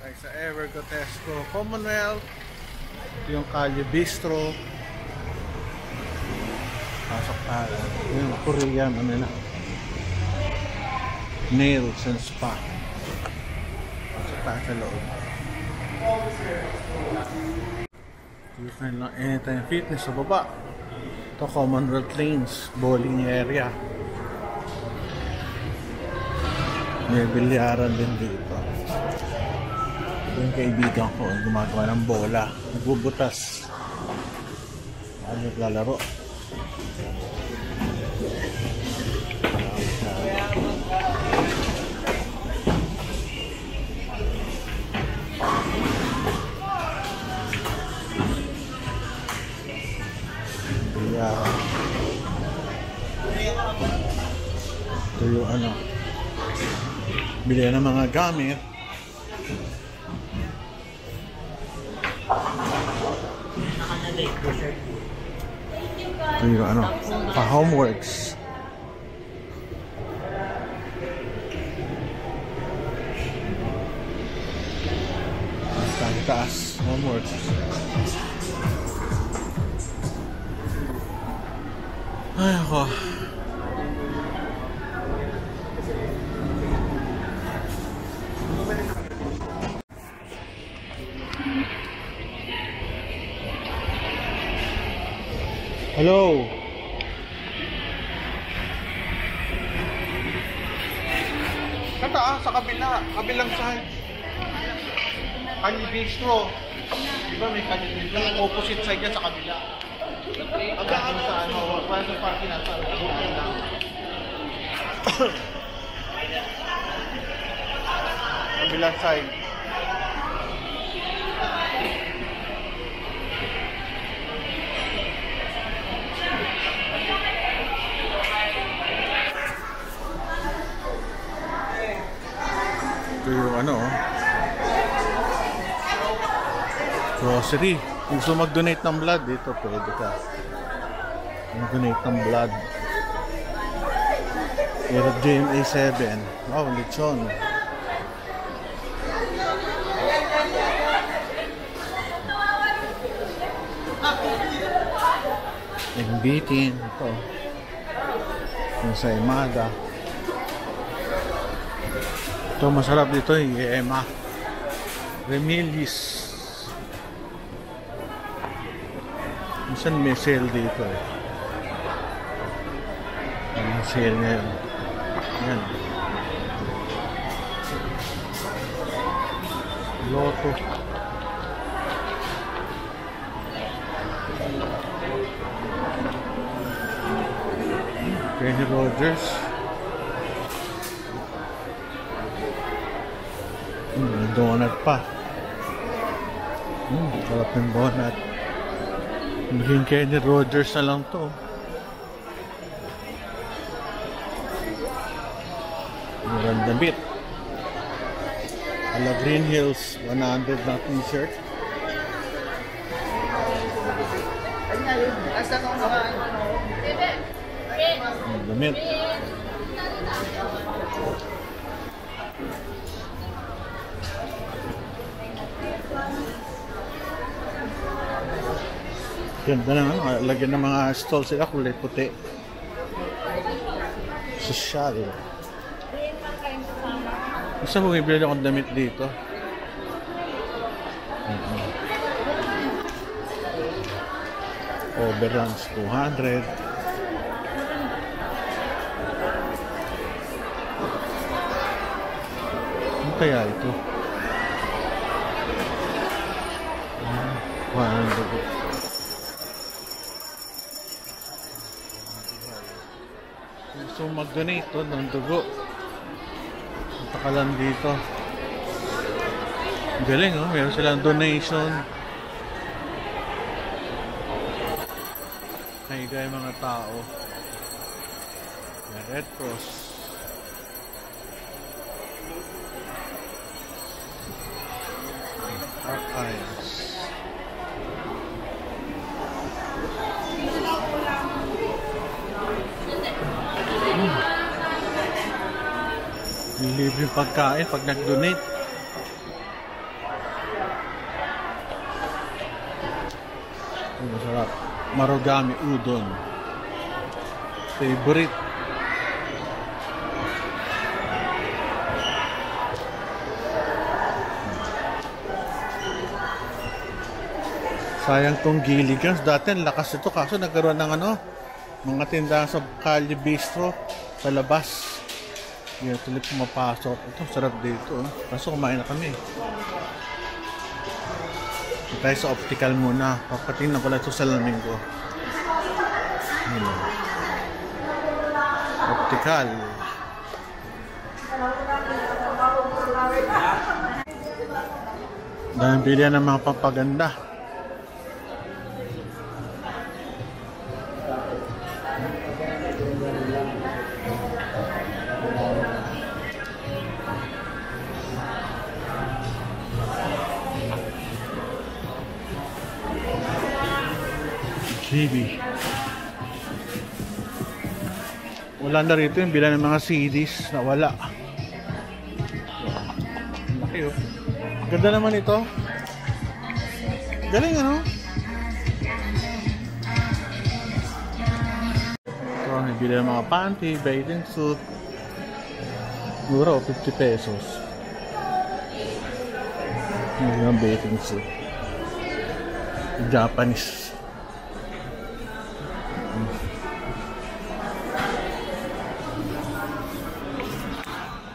Ay sa Evergotesco Commonwealth. Ito yung Kalye Bistro. Pasok tayo. Yung Korean ano na, nails and spa. Pasok tayo sa loob. Dito na lang Anytime Fitness sa baba. Ito Commonwealth Lanes bowling area. May bilyaran din dito. Yung kaibigan ko gumagawa ng bola, nagbubutas. Ano naglalaro? Bilyaran. Ito yung ano, bili ng mga gamit. Ito yung ano, pa-homeworks. Taas, homeworks. Ay ako. Hello. Sa kabilang side. Kalye Bistro. Diba may Kalye Bistro? Yung opposite side niya sa kabila. Hanggang sa ano, wala sa parking nasa kabilang side. Ito yung ano, grocery. Kung gusto mag-donate ng blood, dito pwede ka mag-donate ng blood. Here at GMA 7. Wow, lechon. Yung bitin. Ito yung sa Imada. Ito masarap dito yung Ema Remilis. Minsan may sale dito eh. May sale ngayon. Yan. Lotto. Kenny Rogers. Donut pa. Sarap ng donut. Maging Kenny Rogers na lang to. Maganda bit. Ala Green Hills 100 na t-shirt. Damit. Ganda naman, lagyan ng mga stall sila, kulay puti. Social. Basta bumibili akong damit dito. Overruns 200. Ano kaya ito? 100. So mag-donate to ng dugo. Punta ka lang dito. Galing oh, meron silang donation. Nahiga yung mga tao. May Red Cross. Archives. May libreng pagkain pag nag-donate. Masarap. Marugame udon. Favorite. Sayang tong Gilligan's. Dati ang lakas ito kaso nagkaroon ng ano, mga tindahan sa Calle Bistro sa labas. Yan, tuloy pumapasok. Ito, sarap dito. Kaso kumain na kami. Tayo sa optical muna. Papatingnan ko lang ito sa salamin ko. Yan. Optical. Dahil bilihan ng mga pampaganda. TV. Wala na rito yung bilang ng mga CDs na wala. Laki oh. Ganda naman ito. Galing ano? Ito, nabili ng mga panty, bathing suit. Mura o 50 pesos. Yung bathing suit. Japanese.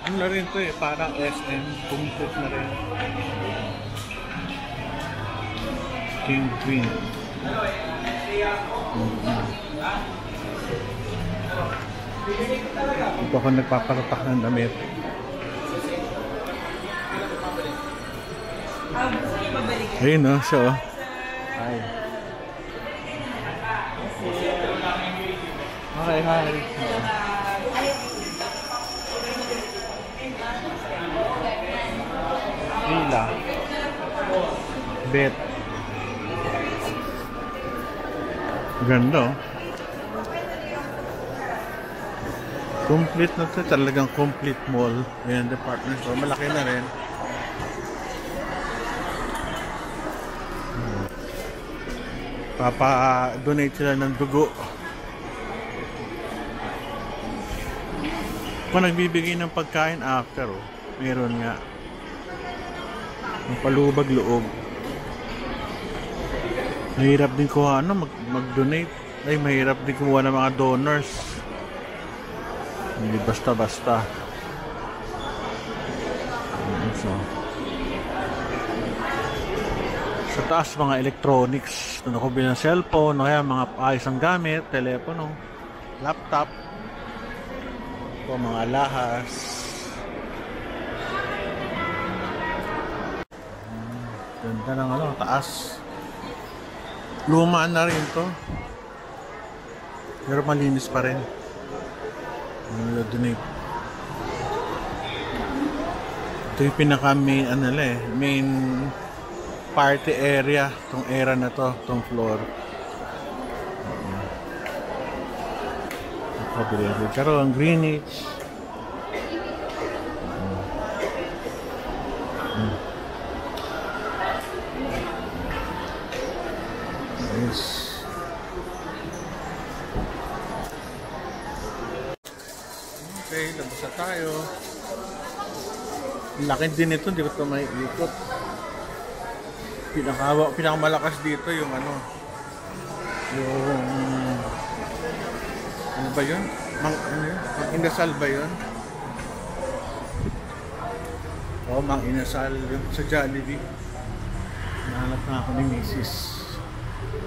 Ano na rin to eh, parang SM, complete na rin. King Queen. Ito ako nagpapatatak ng damit. Ayun no, siya oh. Ay. Okay, hi. Hila. Bet. Ganda oh. Complete na ito. Talagang complete mall. Ayan, department store. Malaki na rin. Papa-donate sila ng dugo. Kung nagbibigay ng pagkain after oh, meron nga. Mapalubag loob. Mahirap din kuha mag-donate. Ay, mahirap din kumuha ng mga donors. Hindi basta-basta. So, sa taas mga electronics. Ano ko bilang cellphone, kaya mga ayos ang gamit, telepono, laptop, o mga alahas. Ganda ng ano, taas. Lumaan na rin to. Pero malinis pa rin. Donate. Ito yung pinaka main ano main party area tong era na to, tong floor. Pero ang Greenwich. Yes. Okay, labas na tayo. Laki din ito, hindi ko ito may ikot. Pinakamalakas dito yung ano, yung ano ba yun? Ano yun? Mang Inasal ba yun? Oo, Mang Inasal yun sa Jollibee. Nahanap na ako ni Mrs.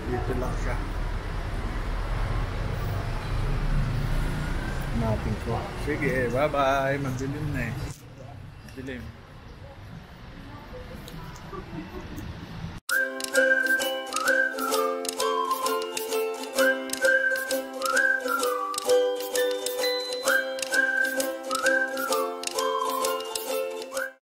Dito lang siya. Hanapin ko. Sige, bye-bye. Magdilim na eh. Dilim.